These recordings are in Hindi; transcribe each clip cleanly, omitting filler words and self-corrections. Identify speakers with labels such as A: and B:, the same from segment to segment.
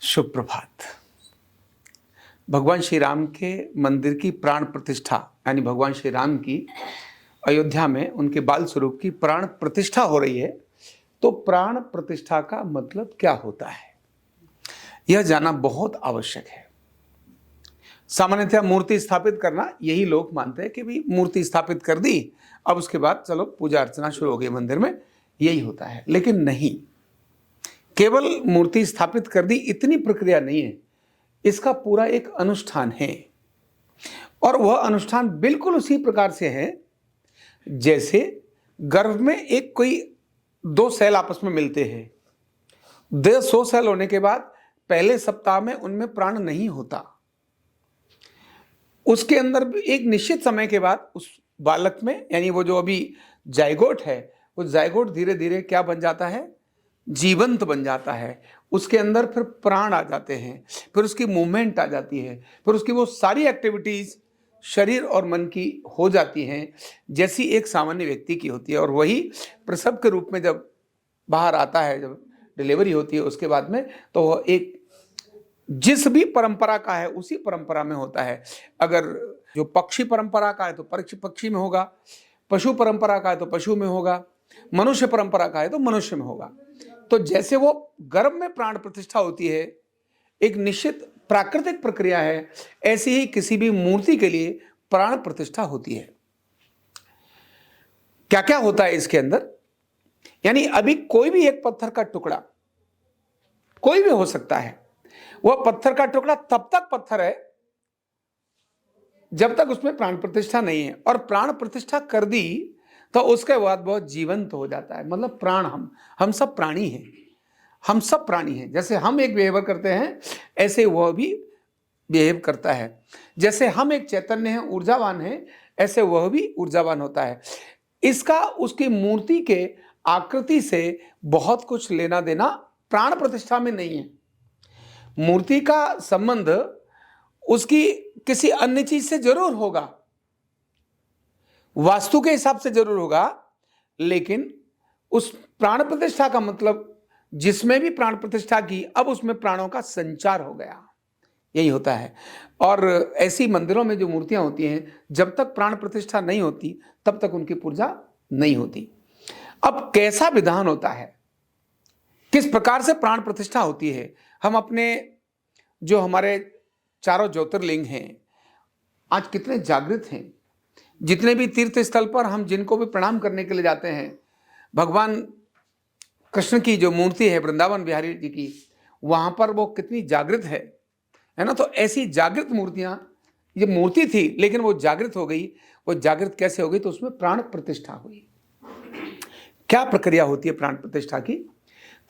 A: शुभ प्रभात। भगवान श्री राम के मंदिर की प्राण प्रतिष्ठा यानी भगवान श्री राम की अयोध्या में उनके बाल स्वरूप की प्राण प्रतिष्ठा हो रही है। तो प्राण प्रतिष्ठा का मतलब क्या होता है, यह जानना बहुत आवश्यक है। सामान्यतः मूर्ति स्थापित करना, यही लोग मानते हैं कि भाई मूर्ति स्थापित कर दी, अब उसके बाद चलो पूजा अर्चना शुरू हो गई मंदिर में, यही होता है। लेकिन नहीं, केवल मूर्ति स्थापित कर दी इतनी प्रक्रिया नहीं है, इसका पूरा एक अनुष्ठान है। और वह अनुष्ठान बिल्कुल उसी प्रकार से है जैसे गर्भ में एक कोई दो सेल आपस में मिलते हैं। 100 सेल होने के बाद पहले सप्ताह में उनमें प्राण नहीं होता। उसके अंदर एक निश्चित समय के बाद उस बालक में, यानी वो जो अभी जाइगोट है, वो जाइगोट धीरे धीरे क्या बन जाता है, जीवंत बन जाता है। उसके अंदर फिर प्राण आ जाते हैं, फिर उसकी मूवमेंट आ जाती है, फिर उसकी वो सारी एक्टिविटीज शरीर और मन की हो जाती हैं जैसी एक सामान्य व्यक्ति की होती है। और वही प्रसव के रूप में जब बाहर आता है, जब डिलीवरी होती है उसके बाद में, तो वह एक जिस भी परंपरा का है उसी परंपरा में होता है। अगर जो पक्षी परंपरा का है तो पक्षी में होगा, पशु परंपरा का है तो पशु में होगा, मनुष्य परंपरा का है तो मनुष्य में होगा। तो जैसे वो गर्भ में प्राण प्रतिष्ठा होती है, एक निश्चित प्राकृतिक प्रक्रिया है, ऐसी ही किसी भी मूर्ति के लिए प्राण प्रतिष्ठा होती है। क्या क्या होता है इसके अंदर, यानी अभी कोई भी एक पत्थर का टुकड़ा, कोई भी हो सकता है, वह पत्थर का टुकड़ा तब तक पत्थर है जब तक उसमें प्राण प्रतिष्ठा नहीं है। और प्राण प्रतिष्ठा कर दी तो उसके बाद बहुत जीवंत हो जाता है। मतलब प्राण, हम सब प्राणी हैं, हम सब प्राणी हैं। जैसे हम एक बिहेवियर करते हैं ऐसे वह भी बिहेव करता है। जैसे हम एक चैतन्य हैं, ऊर्जावान हैं, ऐसे वह भी ऊर्जावान होता है। इसका उसकी मूर्ति के आकृति से बहुत कुछ लेना देना प्राण प्रतिष्ठा में नहीं है। मूर्ति का संबंध उसकी किसी अन्य चीज से जरूर होगा, वास्तु के हिसाब से जरूर होगा, लेकिन उस प्राण प्रतिष्ठा का मतलब जिसमें भी प्राण प्रतिष्ठा की, अब उसमें प्राणों का संचार हो गया, यही होता है। और ऐसी मंदिरों में जो मूर्तियां होती हैं, जब तक प्राण प्रतिष्ठा नहीं होती तब तक उनकी पूजा नहीं होती। अब कैसा विधान होता है, किस प्रकार से प्राण प्रतिष्ठा होती है, हम अपने जो हमारे चारों ज्योतिर्लिंग हैं आज कितने जागृत हैं। जितने भी तीर्थ स्थल पर हम जिनको भी प्रणाम करने के लिए जाते हैं, भगवान कृष्ण की जो मूर्ति है वृंदावन बिहारी जी की, वहां पर वो कितनी जागृत है ना। तो ऐसी जागृत मूर्तियां, ये मूर्ति थी लेकिन वो जागृत हो गई। वो जागृत कैसे हो गई, तो उसमें प्राण प्रतिष्ठा हुई। क्या प्रक्रिया होती है प्राण प्रतिष्ठा की,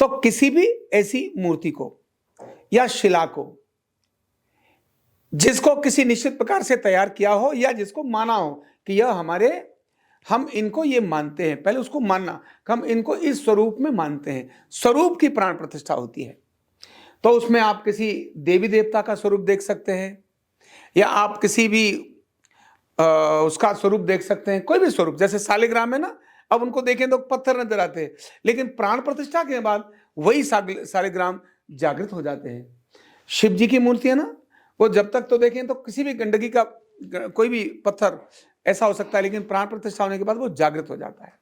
A: तो किसी भी ऐसी मूर्ति को या शिला को जिसको किसी निश्चित प्रकार से तैयार किया हो या जिसको माना हो कि यह हमारे, हम इनको ये मानते हैं, पहले उसको मानना कि हम इनको इस स्वरूप में मानते हैं, स्वरूप की प्राण प्रतिष्ठा होती है। तो उसमें आप किसी देवी देवता का स्वरूप देख सकते हैं, या आप किसी भी उसका स्वरूप देख सकते हैं, कोई भी स्वरूप। जैसे शालिग्राम है ना, अब उनको देखें तो पत्थर नजर आते हैं, लेकिन प्राण प्रतिष्ठा के बाद वही शालिग्राम जागृत हो जाते हैं। शिव जी की मूर्ति है ना, वो जब तक तो देखें तो किसी भी गंदगी का कोई भी पत्थर ऐसा हो सकता है, लेकिन प्राण प्रतिष्ठा होने के बाद वो जागृत हो जाता है।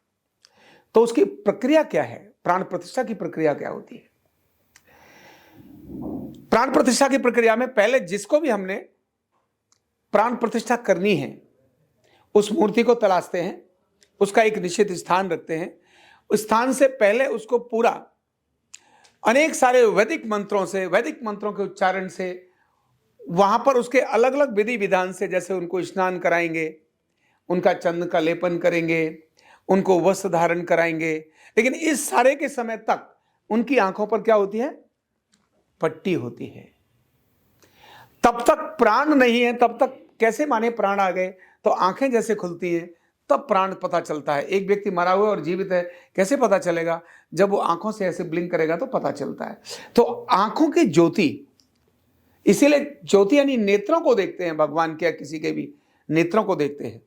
A: तो उसकी प्रक्रिया क्या है, प्राण प्रतिष्ठा की प्रक्रिया क्या होती है। प्राण प्रतिष्ठा की प्रक्रिया में पहले जिसको भी हमने प्राण प्रतिष्ठा करनी है उस मूर्ति को तलाशते हैं, उसका एक निश्चित स्थान रखते हैं। उस स्थान से पहले उसको पूरा अनेक सारे वैदिक मंत्रों के उच्चारण से, वहां पर उसके अलग अलग विधि विधान से, जैसे उनको स्नान कराएंगे, उनका चंदन का लेपन करेंगे, उनको वस्त्र धारण कराएंगे। लेकिन इस सारे के समय तक उनकी आंखों पर क्या होती है, पट्टी होती है। तब तक प्राण नहीं है, तब तक कैसे माने प्राण आ गए, तो आंखें जैसे खुलती हैं तब प्राण पता चलता है। एक व्यक्ति मरा हुआ और जीवित है कैसे पता चलेगा, जब वो आंखों से ऐसे ब्लिंक करेगा तो पता चलता है। तो आंखों की ज्योति, इसीलिए ज्योति यानी नेत्रों को देखते हैं, भगवान के या किसी के भी नेत्रों को देखते हैं।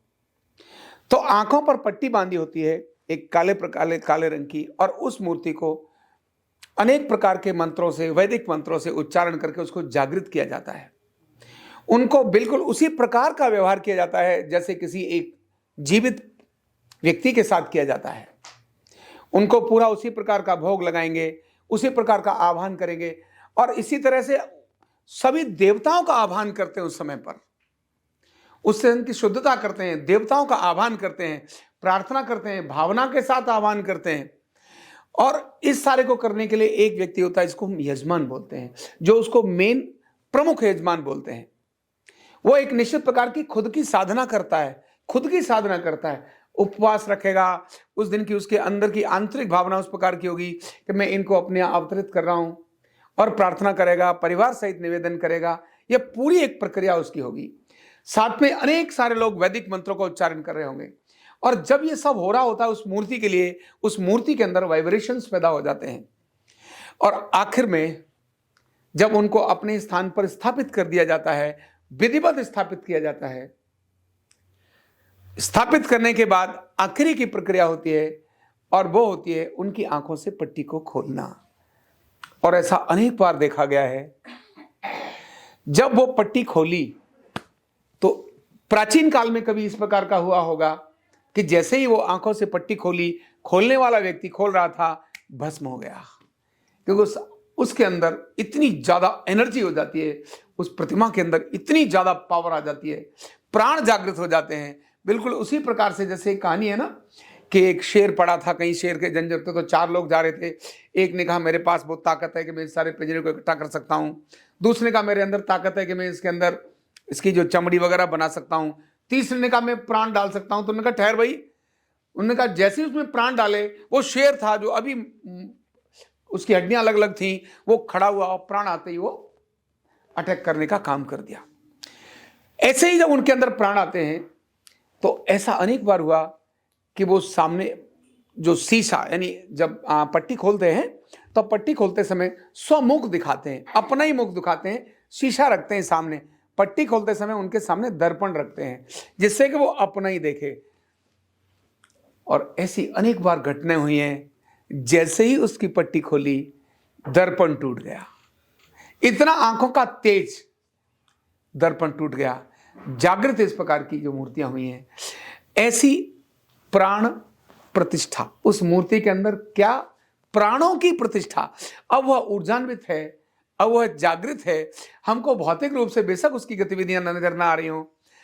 A: तो आंखों पर पट्टी बांधी होती है एक काले रंग की, और उस मूर्ति को अनेक प्रकार के मंत्रों से, वैदिक मंत्रों से उच्चारण करके उसको जागृत किया जाता है। उनको बिल्कुल उसी प्रकार का व्यवहार किया जाता है जैसे किसी एक जीवित व्यक्ति के साथ किया जाता है। उनको पूरा उसी प्रकार का भोग लगाएंगे, उसी प्रकार का आह्वान करेंगे, और इसी तरह से सभी देवताओं का आह्वान करते हैं उस समय पर। उससे उनकी शुद्धता करते हैं, देवताओं का आह्वान करते हैं, प्रार्थना करते हैं, भावना के साथ आह्वान करते हैं। और इस सारे को करने के लिए एक व्यक्ति होता है जिसको हम यजमान बोलते हैं, जो उसको मेन प्रमुख यजमान बोलते हैं। वो एक निश्चित प्रकार की खुद की साधना करता है, खुद की साधना करता है, उपवास रखेगा। उस दिन की उसके अंदर की आंतरिक भावना उस प्रकार की होगी कि मैं इनको अपने अवतरित कर रहा हूं, और प्रार्थना करेगा, परिवार सहित निवेदन करेगा। यह पूरी एक प्रक्रिया उसकी होगी। साथ में अनेक सारे लोग वैदिक मंत्रों का उच्चारण कर रहे होंगे, और जब ये सब हो रहा होता है उस मूर्ति के लिए, उस मूर्ति के अंदर वाइब्रेशंस पैदा हो जाते हैं, और आखिर में जब उनको अपने स्थान पर स्थापित कर दिया जाता है, विधिवत स्थापित किया जाता है, स्थापित करने के बाद आखिरी की प्रक्रिया होती है, और वो होती है उनकी आंखों से पट्टी को खोलना। और ऐसा अनेक बार देखा गया है, जब वो पट्टी खोली तो प्राचीन काल में कभी इस प्रकार का हुआ होगा कि जैसे ही वो आंखों से पट्टी खोली, खोलने वाला व्यक्ति खोल रहा था, भस्म हो गया, क्योंकि उसके अंदर इतनी ज्यादा एनर्जी हो जाती है, उस प्रतिमा के अंदर इतनी ज्यादा पावर आ जाती है, प्राण जागृत हो जाते हैं। बिल्कुल उसी प्रकार से जैसे एक कहानी है ना कि एक शेर पड़ा था कहीं, शेर के जंजीर पे, तो 4 लोग जा रहे थे। एक ने कहा मेरे पास बहुत ताकत है कि मैं इस सारे पिंजरे को इकट्ठा कर सकता हूँ। दूसरे ने कहा मेरे अंदर ताकत है कि मैं इसके अंदर इसकी जो चमड़ी वगैरह बना सकता हूँ। तीसरे ने कहा मैं प्राण डाल सकता हूँ। तो उन्होंने कहा ठहर भाई, उन्होंने कहा जैसे ही उसमें प्राण डाले, वो शेर था जो अभी उसकी हड्डियां अलग अलग थी, वो खड़ा हुआ और प्राण आते ही वो अटैक करने का काम कर दिया। ऐसे ही जब उनके अंदर प्राण आते हैं तो ऐसा अनेक बार हुआ कि वो सामने जो शीशा, यानी जब पट्टी खोलते हैं तो पट्टी खोलते समय स्वमुख दिखाते हैं, अपना ही मुख दिखाते हैं, शीशा रखते हैं सामने। पट्टी खोलते समय उनके सामने दर्पण रखते हैं जिससे कि वो अपना ही देखे। और ऐसी अनेक बार घटनाएं हुई हैं, जैसे ही उसकी पट्टी खोली दर्पण टूट गया। इतना आंखों का तेज, दर्पण टूट गया। जागृत इस प्रकार की जो मूर्तियां हुई हैं, ऐसी प्राण प्रतिष्ठा उस मूर्ति के अंदर, क्या प्राणों की प्रतिष्ठा। अब वह ऊर्जान्वित है, अब वह जागृत है। हमको भौतिक रूप से बेशक उसकी गतिविधियां नजर ना आ रही हों,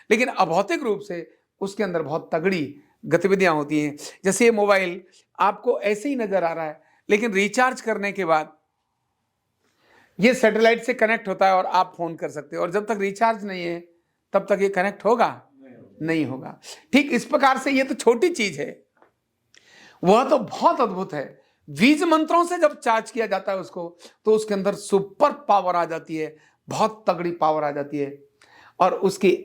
A: लेकिन अभौतिक रूप से उसके अंदर बहुत तगड़ी गतिविधियां होती हैं। जैसे ये मोबाइल आपको ऐसे ही नजर आ रहा है, लेकिन रिचार्ज करने के बाद ये सैटेलाइट से कनेक्ट होता है और आप फोन कर सकते हो, और जब तक रिचार्ज नहीं है तब तक ये कनेक्ट होगा नहीं होगा। ठीक इस प्रकार से ये तो छोटी चीज है, वह तो बहुत अद्भुत है। बीज मंत्रों से जब चार्ज किया जाता है उसको, तो उसके अंदर सुपर पावर आ जाती है, बहुत तगड़ी पावर आ जाती है, और उसके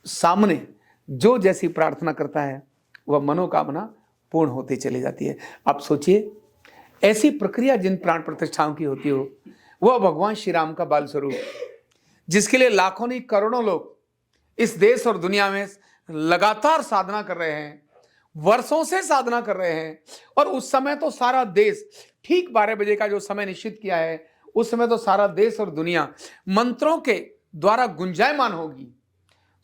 A: सामने जो जैसी प्रार्थना करता है वह मनोकामना पूर्ण होती चली जाती है। आप सोचिए, ऐसी प्रक्रिया जिन प्राण प्रतिष्ठाओं की होती हो, वह भगवान श्री राम का बाल स्वरूप, जिसके लिए लाखों नहीं करोड़ों लोग इस देश और दुनिया में लगातार साधना कर रहे हैं, वर्षों से साधना कर रहे हैं। और उस समय तो सारा देश, ठीक 12 बजे का जो समय निश्चित किया है, उस समय तो सारा देश और दुनिया मंत्रों के द्वारा गुंजायमान होगी।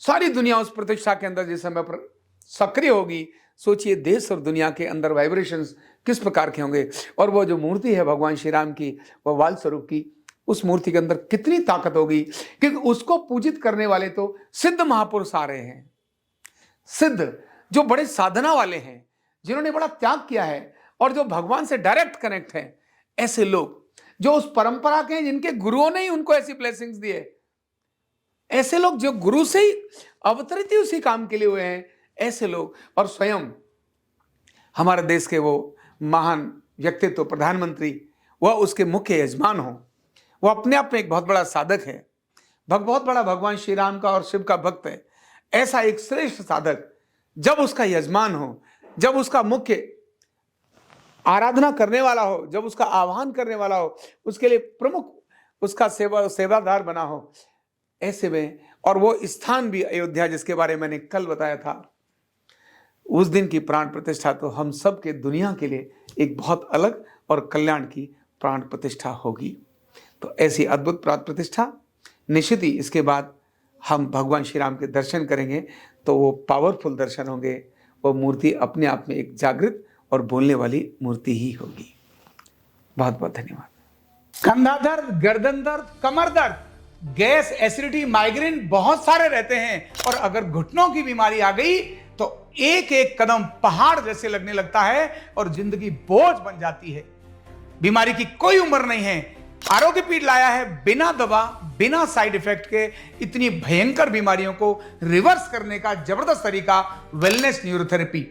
A: सारी दुनिया उस प्रतिष्ठा के अंदर जिस समय पर सक्रिय होगी, सोचिए देश और दुनिया के अंदर वाइब्रेशंस किस प्रकार के होंगे। और वो जो मूर्ति है भगवान श्री राम की, वह बाल स्वरूप की, उस मूर्ति के अंदर कितनी ताकत होगी, क्योंकि उसको पूजित करने वाले तो सिद्ध महापुरुष आ रहे हैं। सिद्ध जो बड़े साधना वाले हैं, जिन्होंने बड़ा त्याग किया है और जो भगवान से डायरेक्ट कनेक्ट हैं, ऐसे लोग जो उस परंपरा के हैं, जिनके गुरुओं ने ही उनको ऐसी ब्लेसिंग्स दिए, ऐसे लोग जो गुरु से ही अवतरित ही उसी काम के लिए हुए हैं, ऐसे लोग। और स्वयं हमारे देश के वो महान व्यक्तित्व प्रधानमंत्री, वह उसके मुख्य यजमान हो, वो अपने आप में एक बहुत बड़ा साधक है, बहुत बड़ा भगवान श्री राम का और शिव का भक्त है। ऐसा एक श्रेष्ठ साधक जब उसका यजमान हो, जब उसका मुख्य आराधना करने वाला हो, जब उसका आह्वान करने वाला हो, उसके लिए प्रमुख उसका सेवादार बना हो, ऐसे में, और वो स्थान भी अयोध्या, जिसके बारे में मैंने कल बताया था, उस दिन की प्राण प्रतिष्ठा तो हम सब के दुनिया के लिए एक बहुत अलग और कल्याण की प्राण प्रतिष्ठा होगी। तो ऐसी अद्भुत प्राण प्रतिष्ठा निश्चित ही इसके बाद हम भगवान श्री राम के दर्शन करेंगे तो वो पावरफुल दर्शन होंगे। वो मूर्ति अपने आप में एक जागृत और बोलने वाली मूर्ति ही होगी। बहुत बहुत धन्यवाद। कंधा दर्द, गर्दन दर्द, कमर दर्द, गैस, एसिडिटी, माइग्रेन बहुत सारे रहते हैं और अगर घुटनों की बीमारी आ गई तो एक एक कदम पहाड़ जैसे लगने लगता है और जिंदगी बोझ बन जाती है। बीमारी की कोई उम्र नहीं है। आरोग्य पीठ लाया है बिना दवा, बिना साइड इफेक्ट के इतनी भयंकर बीमारियों को रिवर्स करने का जबरदस्त तरीका, वेलनेस न्यूरोथेरेपी।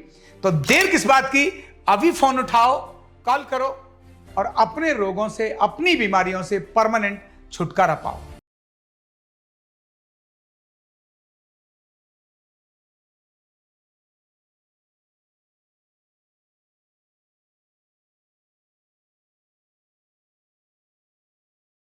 A: तो देर किस बात की, अभी फोन उठाओ, कॉल करो और अपने रोगों से, अपनी बीमारियों से परमानेंट छुटकारा पाओ।